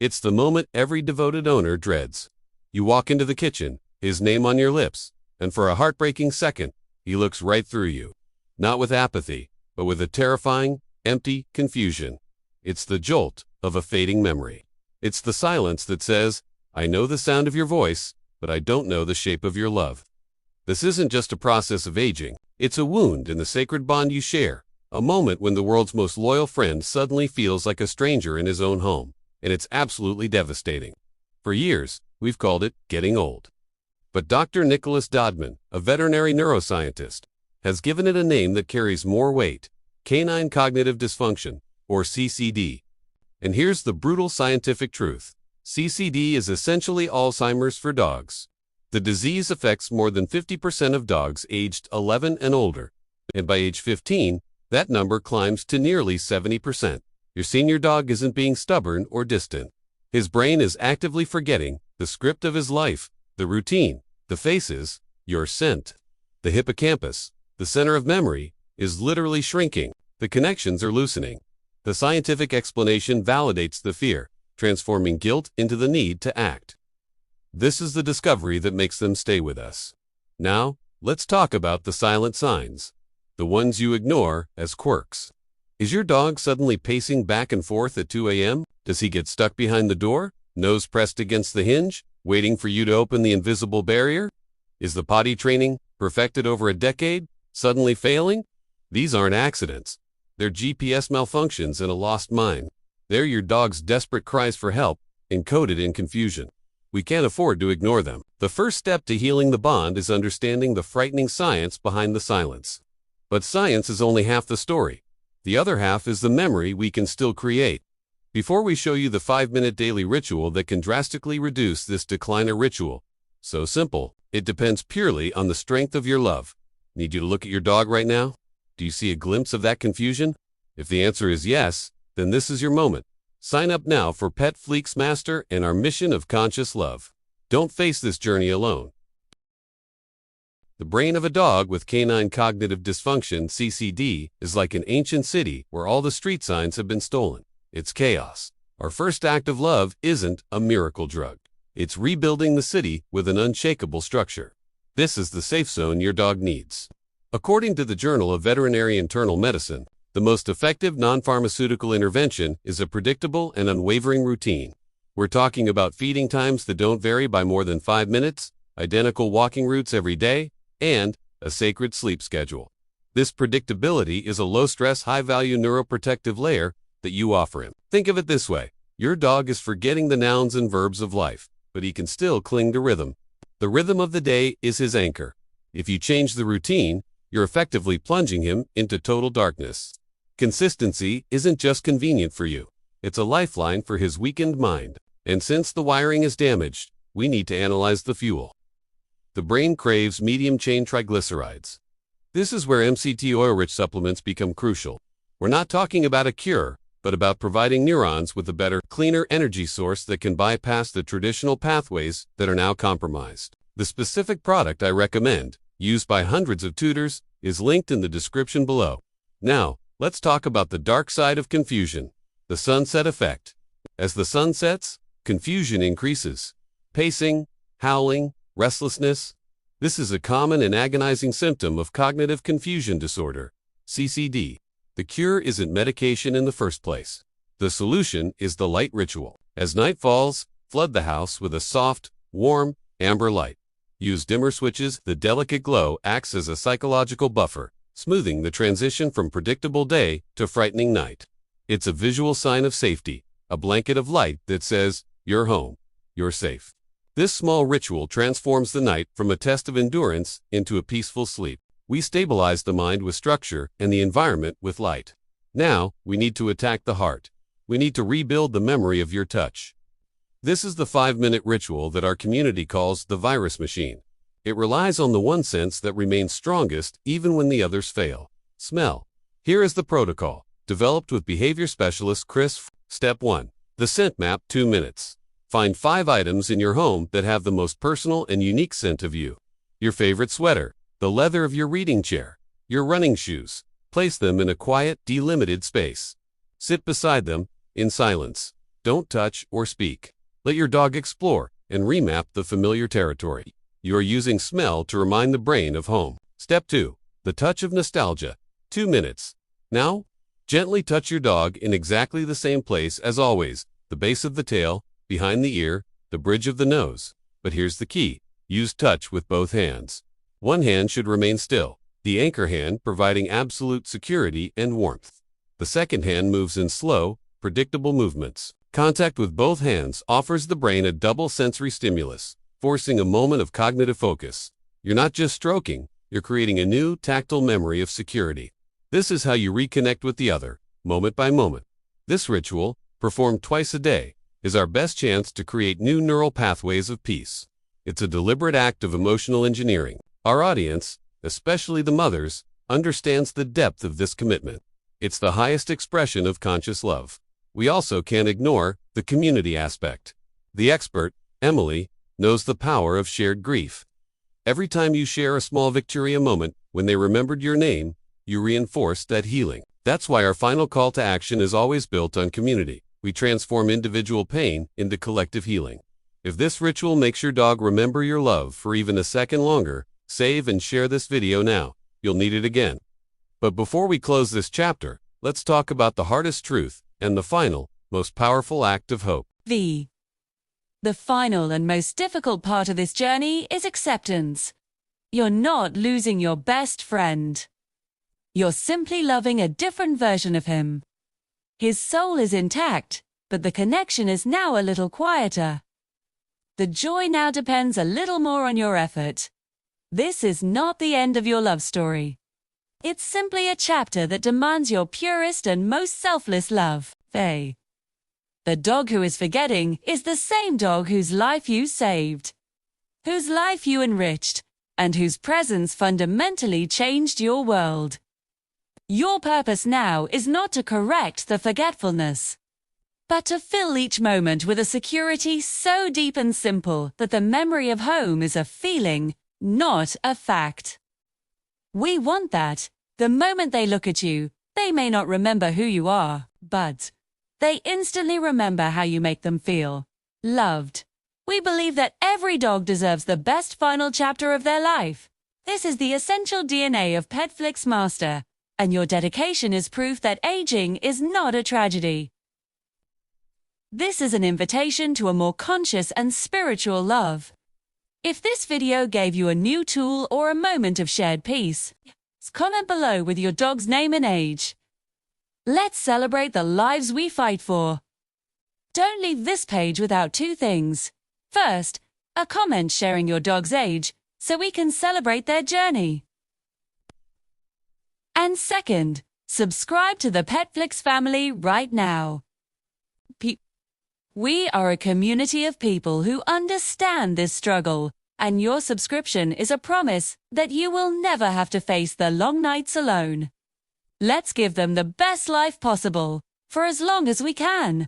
It's the moment every devoted owner dreads. You walk into the kitchen, his name on your lips, and for a heartbreaking second, he looks right through you. Not with apathy, but with a terrifying, empty confusion. It's the jolt of a fading memory. It's the silence that says, I know the sound of your voice, but I don't know the shape of your love. This isn't just a process of aging. It's a wound in the sacred bond you share, a moment when the world's most loyal friend suddenly feels like a stranger in his own home, and it's absolutely devastating. For years, we've called it getting old. But Dr. Nicholas Dodman, a veterinary neuroscientist, has given it a name that carries more weight: Canine Cognitive Dysfunction, or CCD. And here's the brutal scientific truth. CCD is essentially Alzheimer's for dogs. The disease affects more than 50% of dogs aged 11 and older, and by age 15, that number climbs to nearly 70%. Your senior dog isn't being stubborn or distant. His brain is actively forgetting the script of his life, the routine, the faces, your scent. The hippocampus, the center of memory, is literally shrinking. The connections are loosening. The scientific explanation validates the fear, transforming guilt into the need to act. This is the discovery that makes them stay with us. Now, let's talk about the silent signs, the ones you ignore as quirks. Is your dog suddenly pacing back and forth at 2 a.m.? Does he get stuck behind the door, nose pressed against the hinge, waiting for you to open the invisible barrier? Is the potty training, perfected over a decade, suddenly failing? These aren't accidents. They're GPS malfunctions and a lost mind. They're your dog's desperate cries for help, encoded in confusion. We can't afford to ignore them. The first step to healing the bond is understanding the frightening science behind the silence. But science is only half the story. The other half is the memory we can still create. Before we show you the 5-minute daily ritual that can drastically reduce this decliner ritual, so simple, it depends purely on the strength of your love. Need you to look at your dog right now? Do you see a glimpse of that confusion? If the answer is yes, then this is your moment. Sign up now for PetFlix Master and our mission of conscious love. Don't face this journey alone. The brain of a dog with canine cognitive dysfunction, CCD, is like an ancient city where all the street signs have been stolen. It's chaos. Our first act of love isn't a miracle drug. It's rebuilding the city with an unshakable structure. This is the safe zone your dog needs. According to the Journal of Veterinary Internal Medicine, the most effective non-pharmaceutical intervention is a predictable and unwavering routine. We're talking about feeding times that don't vary by more than 5 minutes, identical walking routes every day, and a sacred sleep schedule. This predictability is a low-stress, high-value neuroprotective layer that you offer him. Think of it this way. Your dog is forgetting the nouns and verbs of life, but he can still cling to rhythm. The rhythm of the day is his anchor. If you change the routine, you're effectively plunging him into total darkness. Consistency isn't just convenient for you. It's a lifeline for his weakened mind. And since the wiring is damaged, we need to analyze the fuel. The brain craves medium-chain triglycerides. This is where MCT oil-rich supplements become crucial. We're not talking about a cure, but about providing neurons with a better, cleaner energy source that can bypass the traditional pathways that are now compromised. The specific product I recommend, used by hundreds of tutors, is linked in the description below. Now, let's talk about the dark side of confusion, the sunset effect. As the sun sets, confusion increases. Pacing, howling, restlessness. This is a common and agonizing symptom of cognitive confusion disorder, CCD. The cure isn't medication in the first place. The solution is the light ritual. As night falls, flood the house with a soft, warm, amber light. Use dimmer switches. The delicate glow acts as a psychological buffer, smoothing the transition from predictable day to frightening night. It's a visual sign of safety, a blanket of light that says, you're home, you're safe. This small ritual transforms the night from a test of endurance into a peaceful sleep. We stabilize the mind with structure and the environment with light. Now, we need to attack the heart. We need to rebuild the memory of your touch. This is the 5-minute ritual that our community calls the virus machine. It relies on the one sense that remains strongest even when the others fail: smell. Here is the protocol, developed with behavior specialist Chris. Step 1. The scent map, 2 minutes. Find 5 items in your home that have the most personal and unique scent of you. Your favorite sweater, the leather of your reading chair, your running shoes. Place them in a quiet, delimited space. Sit beside them, in silence. Don't touch or speak. Let your dog explore and remap the familiar territory. You are using smell to remind the brain of home. Step 2. The touch of nostalgia. 2 minutes. Now, gently touch your dog in exactly the same place as always, the base of the tail, behind the ear, the bridge of the nose. But here's the key. Use touch with both hands. One hand should remain still, the anchor hand providing absolute security and warmth. The second hand moves in slow, predictable movements. Contact with both hands offers the brain a double sensory stimulus, forcing a moment of cognitive focus. You're not just stroking, you're creating a new tactile memory of security. This is how you reconnect with the other, moment by moment. This ritual, performed twice a day, is our best chance to create new neural pathways of peace. It's a deliberate act of emotional engineering. Our audience, especially the mothers, understands the depth of this commitment. It's the highest expression of conscious love. We also can't ignore the community aspect. The expert, Emily, knows the power of shared grief. Every time you share a small Victoria moment when they remembered your name, you reinforce that healing. That's why our final call to action is always built on community. We transform individual pain into collective healing. If this ritual makes your dog remember your love for even a second longer, save and share this video now. You'll need it again. But before we close this chapter, let's talk about the hardest truth and the final, most powerful act of hope. The final and most difficult part of this journey is acceptance. You're not losing your best friend. You're simply loving a different version of him. His soul is intact, but the connection is now a little quieter. The joy now depends a little more on your effort. This is not the end of your love story. It's simply a chapter that demands your purest and most selfless love. The dog who is forgetting is the same dog whose life you saved, whose life you enriched, and whose presence fundamentally changed your world. Your purpose now is not to correct the forgetfulness, but to fill each moment with a security so deep and simple that the memory of home is a feeling, not a fact. We want that. The moment they look at you, they may not remember who you are, but they instantly remember how you make them feel loved. We believe that every dog deserves the best final chapter of their life. This is the essential DNA of PetFlix Master, and your dedication is proof that aging is not a tragedy. This is an invitation to a more conscious and spiritual love. If this video gave you a new tool or a moment of shared peace, comment below with your dog's name and age. Let's celebrate the lives we fight for. Don't leave this page without 2 things. First, a comment sharing your dog's age so we can celebrate their journey. And second, subscribe to the PetFlix family right now. We are a community of people who understand this struggle, and your subscription is a promise that you will never have to face the long nights alone. Let's give them the best life possible, for as long as we can.